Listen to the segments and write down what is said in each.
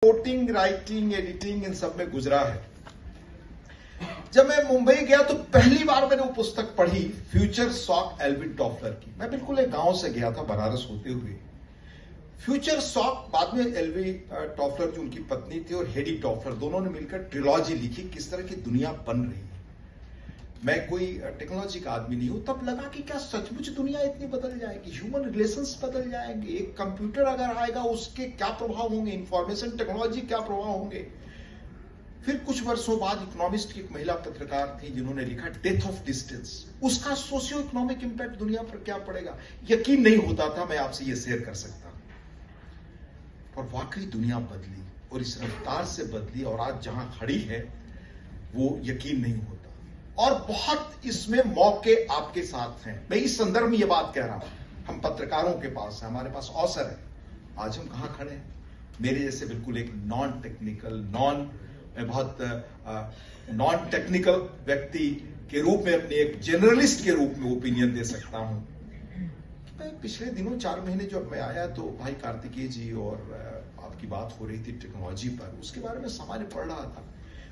Reporting, writing, editing in सब में गुजरा है। जब मैं मुंबई गया तो पहली बार मैंने वो पुस्तक पढ़ी, फ्यूचर शॉक एल्विन टॉफलर की। मैं बिल्कुल एक गांव से गया था बनारस होते हुए। फ्यूचर शॉक, बाद में एल्वी टॉफलर जो उनकी पत्नी थी और हेडी टॉफलर, दोनों ने मिलकर ट्रिलॉजी लिखी, किस तरह की दुनिया बन रही है। मैं कोई टेक्नोलॉजी का आदमी नहीं हूं, तब लगा कि क्या सचमुच दुनिया इतनी बदल जाएगी, ह्यूमन रिलेशंस बदल जाएंगे, एक कंप्यूटर अगर आएगा उसके क्या प्रभाव होंगे, इंफॉर्मेशन टेक्नोलॉजी क्या प्रभाव होंगे। फिर कुछ वर्षों बाद इकोनॉमिस्ट की एक महिला पत्रकार थी जिन्होंने लिखा डेथ ऑफ डिस्टेंस, उसका सोशियो इकोनॉमिक इंपैक्ट दुनिया पर क्या पड़ेगा। यकीन नहीं होता था मैं आपसे ये शेयर कर सकता, और वाकई दुनिया बदली और इस रफ्तार से बदली, और आज जहां खड़ी है वो यकीन नहीं होता। और बहुत इसमें मौके आपके साथ हैं। मैं इस संदर्भ में ये बात कह रहा हूं, हम पत्रकारों के पास है, हमारे पास अवसर है। आज हम कहां खड़े हैं, मेरे जैसे बिल्कुल एक नॉन टेक्निकल नॉन टेक्निकल व्यक्ति के रूप में, अपने एक जर्नलिस्ट के रूप में ओपिनियन दे सकता हूं। मैं पिछले दिनों 4 महीने जब मैं आया तो भाई कार्तिकेय जी और आपकी बात हो रही थी टेक्नोलॉजी पर, उसके बारे में सामान्य पढ़ रहा था।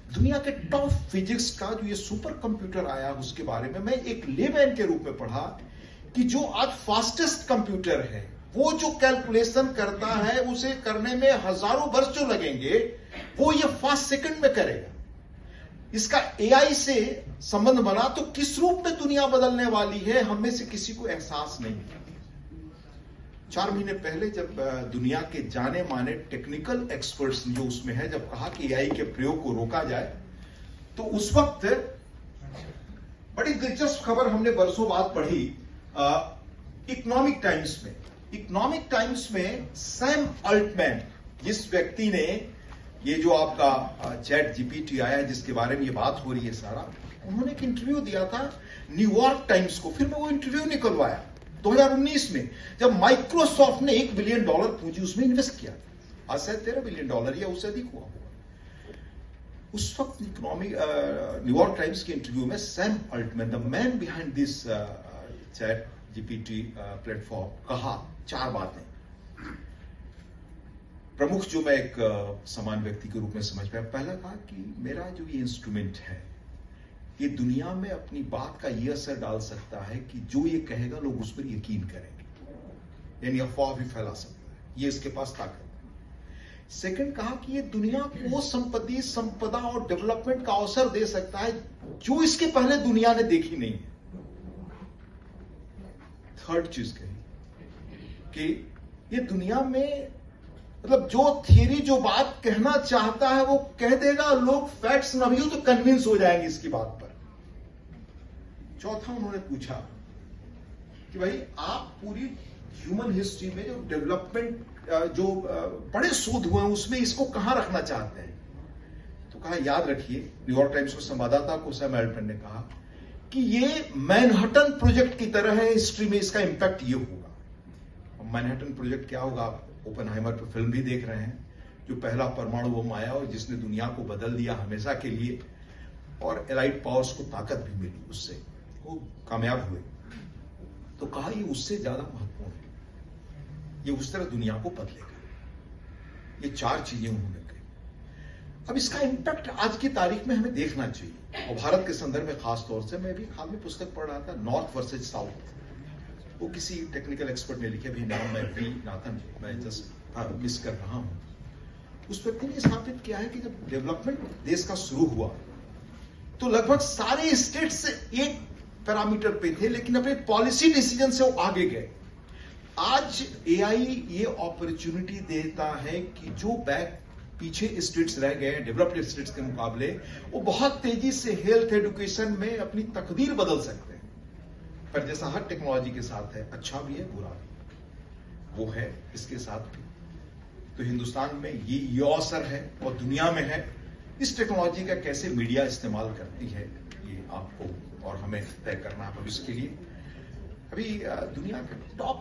दुनिया के टॉप फिजिक्स का जो ये सुपर कंप्यूटर आया उसके बारे में मैं एक लेमैन के रूप में पढ़ा कि जो आज फास्टेस्ट कंप्यूटर है, वो जो कैलकुलेशन करता है उसे करने में हजारों वर्ष जो लगेंगे वो ये 5 सेकंड में करेगा। इसका एआई से संबंध बना तो किस रूप में दुनिया बदलने वाली है, हम में से किसी को एहसास नहीं। 4 महीने पहले जब दुनिया के जाने माने टेक्निकल एक्सपर्ट्स जो उसमें है, जब कहा कि एआई के प्रयोग को रोका जाए, तो उस वक्त बड़ी दिलचस्प खबर हमने वर्षों बाद पढ़ी इकोनॉमिक टाइम्स में। इकोनॉमिक टाइम्स में सैम अल्टमैन, जिस व्यक्ति ने ये जो आपका चैट जीपीटी आया है जिसके बारे में ये बात हो रही है सारा, उन्होंने एक इंटरव्यू दिया था न्यूयॉर्क टाइम्स को। फिर मैं वो इंटरव्यू निकलवाया 2019 में, जब माइक्रोसॉफ्ट ने $1 बिलियन पूंजी उसमें इन्वेस्ट किया। आज शायद $13 बिलियन या उससे अधिक हुआ होगा। उस वक्त न्यूयॉर्क टाइम्स के इंटरव्यू में Sam Altman, the man behind this ChatGPT platform, कहा 4 बातें प्रमुख जो मैं एक समान व्यक्ति के रूप में समझ पाया। पहला कहा कि मेरा जो ये इंस्ट्रूमेंट है ये दुनिया में अपनी बात का ये असर डाल सकता है कि जो ये कहेगा लोग उस पर यकीन करेंगे, यानी अफवाह भी फैला सकता है, ये इसके पास ताकत है। सेकंड कहा कि ये दुनिया को संपदा और डेवलपमेंट का अवसर दे सकता है जो इसके पहले दुनिया ने देखी नहीं है। थर्ड चीज कही कि ये दुनिया में मतलब जो थियरी, जो बात कहना चाहता है वो कह देगा, लोग फैक्ट्स ना भी हो तो कन्विंस हो जाएंगे इसकी बात पर। चौथा उन्होंने पूछा कि भाई आप पूरी ह्यूमन हिस्ट्री में जो डेवलपमेंट जो बड़े शोध हुए हैं उसमें इसको कहां रखना चाहते हैं। तो कहा याद रखिए, न्यूयॉर्क टाइम्स को संवाददाता को सैम अल्टमैन ने कहा कि ये मैनहट्टन प्रोजेक्ट की तरह है, हिस्ट्री में इसका इंपैक्ट ये होगा। मैनहट्टन प्रोजेक्ट क्या होगा, ओपेनहाइमर पर फिल्म भी देख रहे हैं, जो पहला परमाणु बम आया और जिसने दुनिया को बदल दिया हमेशा के लिए, और एलाइड पावर्स को ताकत भी मिली उससे, वो कामयाब हुए। तो कहा ये उससे ज्यादा महत्वपूर्ण है, ये उस तरह दुनिया को बदलेगा। ये 4 चीजें उन्होंने कही। अब इसका इंपैक्ट आज की तारीख में हमें देखना चाहिए, और भारत के संदर्भ में खास तौर से। मैं भी हाल में पुस्तक पढ़ रहा था, नॉर्थ वर्सेज साउथ, वो किसी टेक्निकल एक्सपर्ट ने लिखे, भी नाम मैं वी नाथन, मैं जस्ट मिस कर रहा हूं। उस व्यक्ति ने स्थापित किया है कि जब डेवलपमेंट देश का शुरू हुआ तो लगभग सारे स्टेट्स एक पैरामीटर पे थे, लेकिन अपने पॉलिसी डिसीजन से वो आगे गए। आज एआई ये अपॉर्चुनिटी देता है कि जो पीछे स्टेट्स रह गए डेवलप्ड स्टेट्स के मुकाबले, वो बहुत तेजी से हेल्थ एजुकेशन में अपनी तकदीर बदल सकते हैं। पर जैसा हर टेक्नोलॉजी के साथ है, अच्छा भी है बुरा भी, वो है इसके साथ भी। तो हिंदुस्तान में ये अवसर है और दुनिया में है। इस टेक्नोलॉजी का कैसे मीडिया इस्तेमाल करती है ये आपको और हमें तय करना है भविष्य के लिए। अभी दुनिया के टॉप